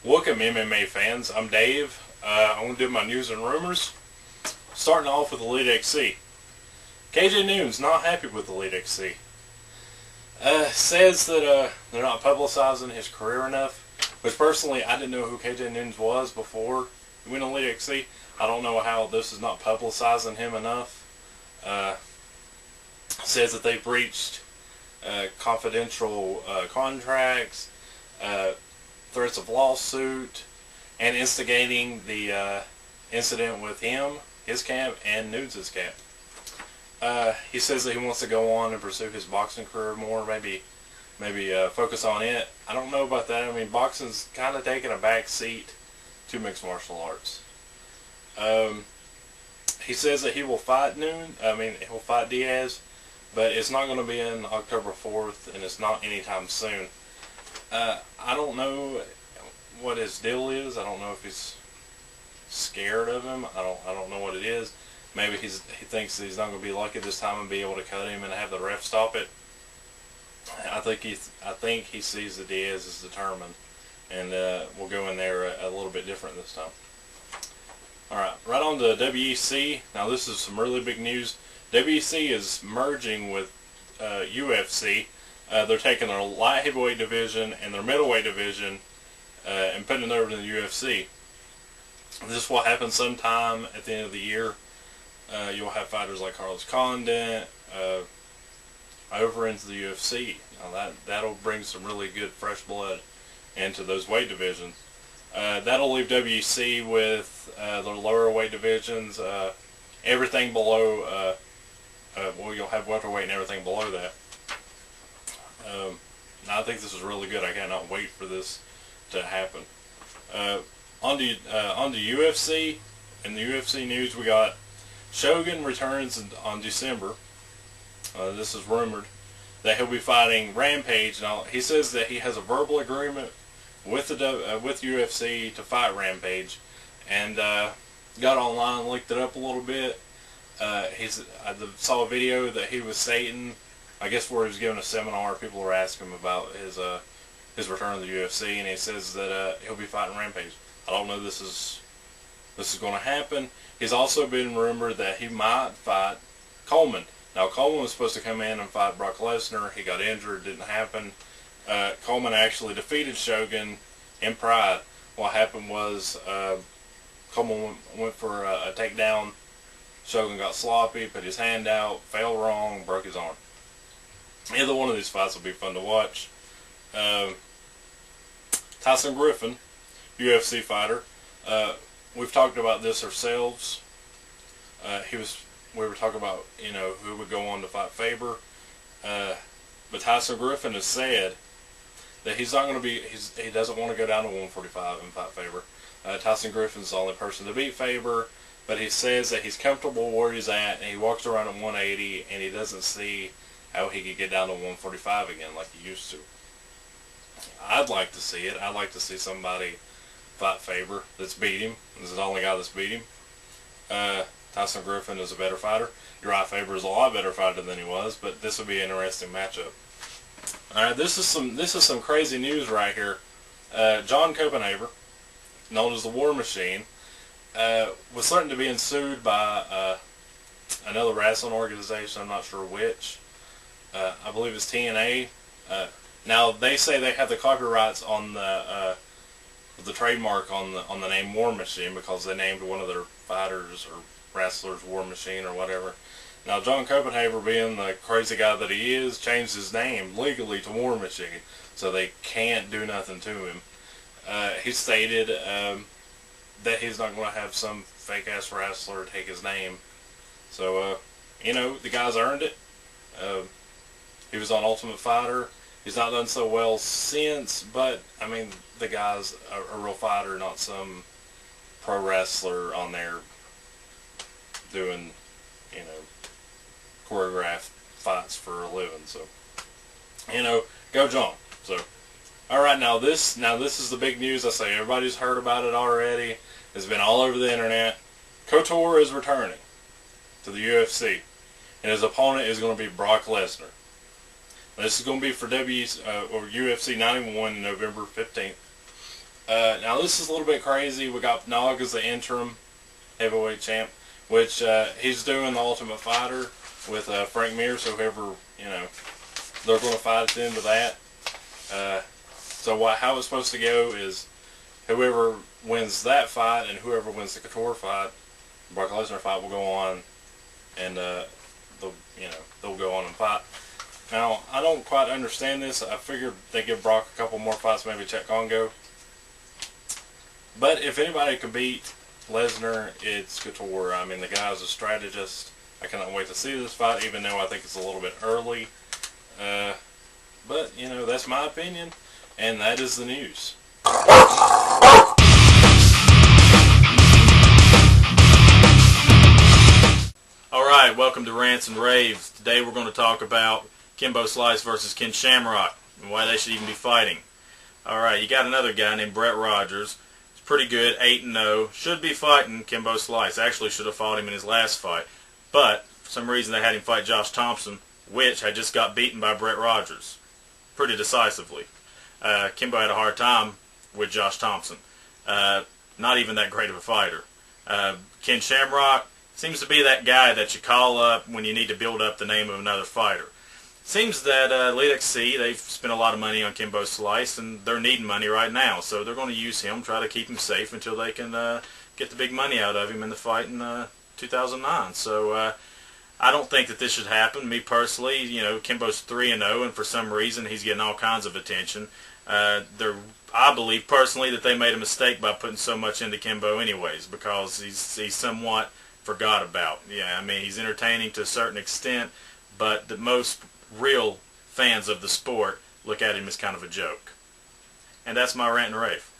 Welcome MMA fans, I'm Dave. I'm going to do my news and rumors. Starting off with Elite XC. KJ Noon's not happy with Elite XC. Says that they're not publicizing his career enough, which personally I didn't know who KJ Noons was before he went Elite XC. I don't know how this is not publicizing him enough. Says that they've breached confidential contracts, threats of lawsuit, and instigating the incident with him, his camp, and Nudes' camp. He says that he wants to go on and pursue his boxing career more, maybe focus on it. I don't know about that. I mean, boxing's kind of taking a back seat to mixed martial arts. He says that he will fight he'll fight Diaz, but it's not going to be in October 4th, and it's not anytime soon. I don't know what his deal is. I don't know if he's scared of him. I don't know what it is. Maybe he thinks that he's not going to be lucky this time and be able to cut him and have the ref stop it. I think he sees that Diaz is determined, and we'll go in there a little bit different this time. All right on to WEC. Now this is some really big news. WEC is merging with UFC. They're taking their light heavyweight division and their middleweight division and putting it over to the UFC. This will happen sometime at the end of the year. You'll have fighters like Carlos Condit over into the UFC. Now that'll bring some really good fresh blood into those weight divisions. That'll leave WEC with their lower weight divisions. Everything below, you'll have welterweight and everything below that. I think this is really good. I cannot wait for this to happen. On to UFC. In the UFC news, we got Shogun returns on December. This is rumored that he'll be fighting Rampage. Now he says that he has a verbal agreement with with UFC to fight Rampage, and got online, looked it up a little bit. I saw a video that he was stating, I guess where he was giving a seminar. People were asking him about his return to the UFC, and he says that he'll be fighting Rampage. I don't know this is going to happen. He's also been rumored that he might fight Coleman. Now Coleman was supposed to come in and fight Brock Lesnar. He got injured, didn't happen. Coleman actually defeated Shogun in Pride. What happened was Coleman went for a takedown. Shogun got sloppy, put his hand out, fell wrong, broke his arm. Either one of these fights will be fun to watch. Tyson Griffin, UFC fighter. We've talked about this ourselves. We were talking about who would go on to fight Faber. But Tyson Griffin has said that he's not going to be. He doesn't want to go down to 145 and fight Faber. Tyson Griffin's the only person to beat Faber. But he says that he's comfortable where he's at, and he walks around at 180, and he doesn't see how he could get down to 145 again like he used to. I'd like to see it. I'd like to see somebody fight Faber that's beat him. This is the only guy that's beat him. Tyson Griffin is a better fighter. Uriah Faber is a lot better fighter than he was, but this would be an interesting matchup. All right, this is some crazy news right here. John Copenhaver, known as the War Machine, was starting to be sued by another wrestling organization. I'm not sure which. I believe it's TNA. Now they say they have the copyrights on the trademark on the name War Machine because they named one of their fighters or wrestlers War Machine or whatever. Now John Copenhaver, being the crazy guy that he is, changed his name legally to War Machine, so they can't do nothing to him. He stated that he's not going to have some fake-ass wrestler take his name. So, the guy's earned it. He was on Ultimate Fighter. He's not done so well since, but, I mean, the guy's a real fighter, not some pro wrestler on there doing, choreographed fights for a living. So, go John. So, all right, now this is the big news. I say everybody's heard about it already. It's been all over the internet. Couture is returning to the UFC, and his opponent is going to be Brock Lesnar. This is going to be for UFC 91 November 15th. Now this is a little bit crazy. We got Nog as the interim heavyweight champ, which he's doing the Ultimate Fighter with Frank Mir. So whoever, they're going to fight at the end of that. So how it's supposed to go is whoever wins that fight and whoever wins the Couture fight, Brock Lesnar fight, will go on, and they'll go on and fight. Now I don't quite understand this. I figured they give Brock a couple more fights, maybe Chet Congo. But if anybody can beat Lesnar, it's Couture. I mean, the guy's a strategist. I cannot wait to see this fight, even though I think it's a little bit early. But, that's my opinion, and that is the news. Alright, welcome to Rants and Raves. Today we're going to talk about Kimbo Slice versus Ken Shamrock, and why they should even be fighting. Alright, you got another guy named Brett Rogers. He's pretty good, 8-0. Should be fighting Kimbo Slice. Actually should have fought him in his last fight. But, for some reason they had him fight Josh Thompson, which had just got beaten by Brett Rogers. Pretty decisively. Kimbo had a hard time with Josh Thompson. Not even that great of a fighter. Ken Shamrock seems to be that guy that you call up when you need to build up the name of another fighter. Seems that Elite XC, they've spent a lot of money on Kimbo Slice, and they're needing money right now. So they're going to use him, try to keep him safe until they can get the big money out of him in the fight in 2009. So I don't think that this should happen. Me personally, Kimbo's 3-0, and for some reason he's getting all kinds of attention. I believe personally that they made a mistake by putting so much into Kimbo anyways, because he's somewhat forgot about. Yeah, I mean, he's entertaining to a certain extent, but the most real fans of the sport look at him as kind of a joke. And that's my rant and rave.